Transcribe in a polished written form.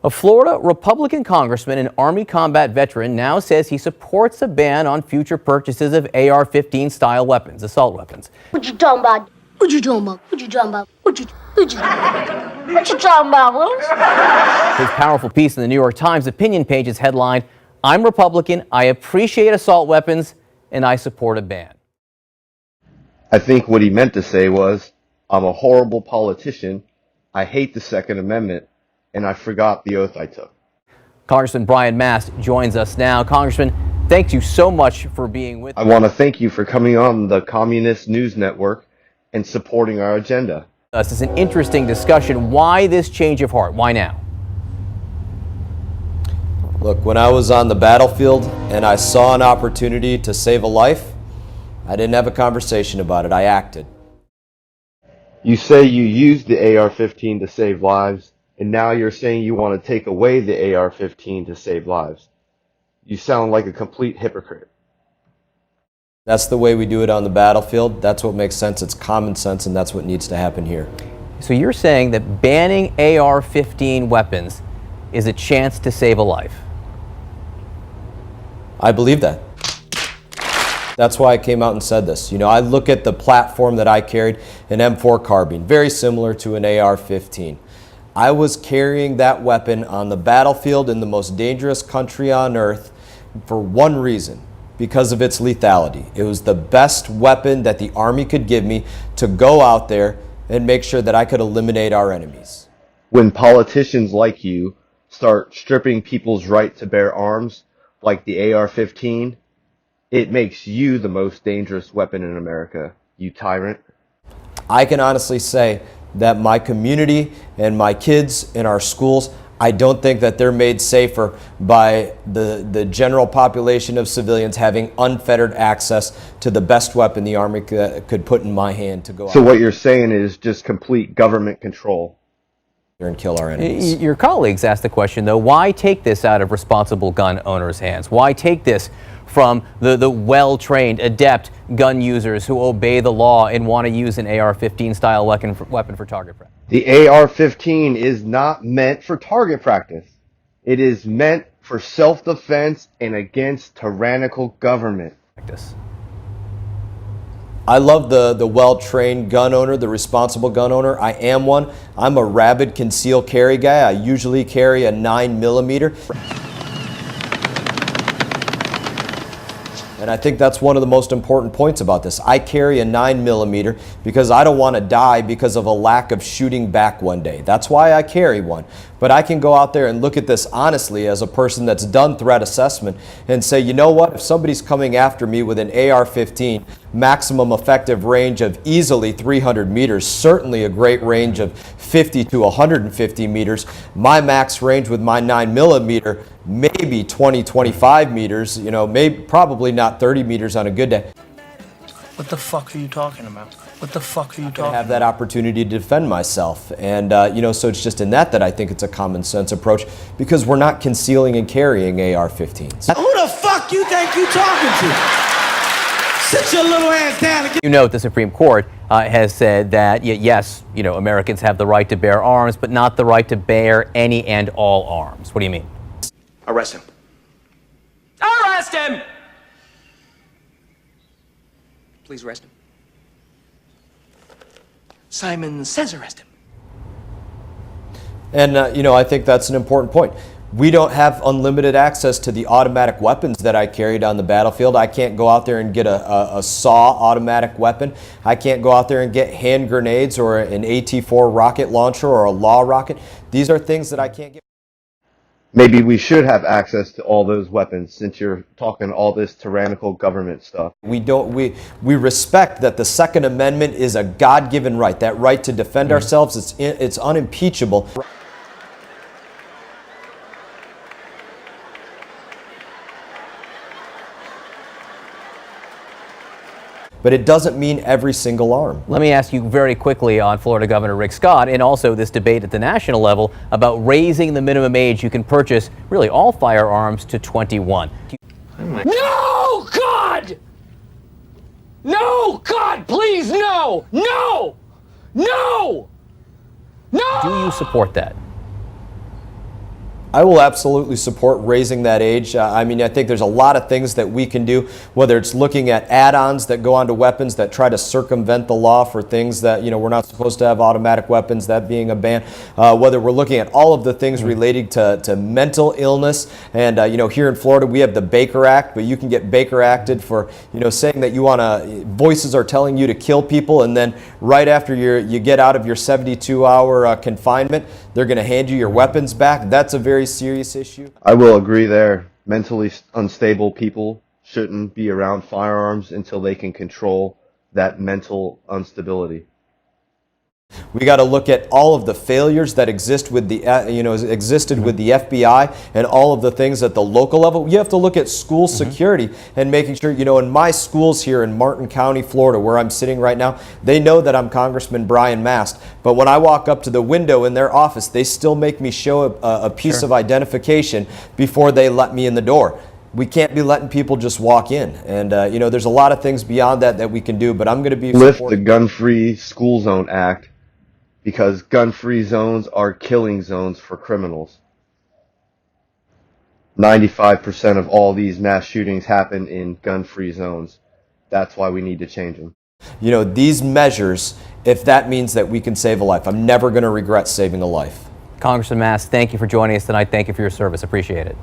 A Florida Republican congressman and Army combat veteran now says he supports a ban on future purchases of AR-15 style weapons, assault weapons. What you talking about? What you talking about? What you talking about? What you talking about, Willis? His powerful piece in the New York Times opinion page is headlined, "I'm Republican, I appreciate assault weapons, and I support a ban." I think what he meant to say was, I'm a horrible politician, I hate the Second Amendment, and I forgot the oath I took. Congressman Brian Mast joins us now. Congressman, thank you so much for being with us. I want to thank you for coming on the Communist News Network and supporting our agenda. This is an interesting discussion. Why this change of heart? Why now? Look, when I was on the battlefield and I saw an opportunity to save a life, I didn't have a conversation about it. I acted. You say you used the AR-15 to save lives, and now you're saying you want to take away the AR-15 to save lives. You sound like a complete hypocrite. That's the way we do it on the battlefield. That's what makes sense. It's common sense, and that's what needs to happen here. So you're saying that banning AR-15 weapons is a chance to save a life? I believe that. That's why I came out and said this. You know, I look at the platform that I carried, an M4 carbine, very similar to an AR-15. I was carrying that weapon on the battlefield in the most dangerous country on earth for one reason, because of its lethality. It was the best weapon that the Army could give me to go out there and make sure that I could eliminate our enemies. When politicians like you start stripping people's right to bear arms, like the AR-15, it makes you the most dangerous weapon in America, you tyrant. I can honestly say that my community and my kids in our schools, I don't think that they're made safer by the general population of civilians having unfettered access to the best weapon the Army could put in my hand to go out. So what you're saying is just complete government control. And kill our enemies. Your colleagues asked the question, though, why take this out of responsible gun owners' hands? Why take this from the well-trained, adept gun users who obey the law and want to use an AR-15 style weapon for target practice? The AR-15 is not meant for target practice. It is meant for self-defense and against tyrannical government. I love the well-trained gun owner, the responsible gun owner. I am one. I'm a rabid concealed carry guy. I usually carry a 9mm. And I think that's one of the most important points about this. I carry a 9mm because I don't want to die because of a lack of shooting back one day. That's why I carry one. But I can go out there and look at this honestly as a person that's done threat assessment and say, you know what, if somebody's coming after me with an AR-15, maximum effective range of easily 300 meters, certainly a great range of 50 to 150 meters, my max range with my 9mm, maybe 20, 25 meters, you know, probably not 30 meters on a good day. What the fuck are you talking about? What the fuck are you talking about? I have that opportunity to defend myself. And, you know, so it's just in that I think it's a common sense approach because we're not concealing and carrying AR-15s. Who the fuck you think you talking to? Sit your little ass down and get... You note the Supreme Court has said that, yes, you know, Americans have the right to bear arms, but not the right to bear any and all arms. What do you mean? Arrest him. Arrest him! Please arrest him. Simon says arrest him. And, you know, I think that's an important point. We don't have unlimited access to the automatic weapons that I carried on the battlefield. I can't go out there and get a SAW automatic weapon. I can't go out there and get hand grenades or an AT-4 rocket launcher or a LAW rocket. These are things that I can't get. Maybe we should have access to all those weapons since you're talking all this tyrannical government stuff. We respect that the Second Amendment is a God-given right. That right to defend ourselves, it's unimpeachable. But it doesn't mean every single arm. Let me ask you very quickly on Florida Governor Rick Scott and also this debate at the national level about raising the minimum age you can purchase really all firearms to 21. No, God! No, God, please, no! No! No! No! Do you support that? I will absolutely support raising that age. I mean, I think there's a lot of things that we can do, whether it's looking at add-ons that go onto weapons that try to circumvent the law for things that, we're not supposed to have automatic weapons, that being a ban, whether we're looking at all of the things relating to mental illness. And, here in Florida, we have the Baker Act, but you can get Baker Acted for, saying that you want to, voices are telling you to kill people, and then right after you get out of your 72-hour confinement, they're going to hand you your weapons back. That's a very serious issue. I will agree there. Mentally unstable people shouldn't be around firearms until they can control that mental instability. We got to look at all of the failures that exist with the, existed with the FBI and all of the things at the local level. You have to look at school security and making sure, in my schools here in Martin County, Florida, where I'm sitting right now, they know that I'm Congressman Brian Mast. But when I walk up to the window in their office, they still make me show a piece of identification before they let me in the door. We can't be letting people just walk in. And, there's a lot of things beyond that we can do, but I'm going to be Lift the Gun-Free School Zone Act, because gun-free zones are killing zones for criminals. 95% of all these mass shootings happen in gun-free zones. That's why we need to change them. These measures, if that means that we can save a life, I'm never going to regret saving a life. Congressman Mast, thank you for joining us tonight. Thank you for your service. Appreciate it.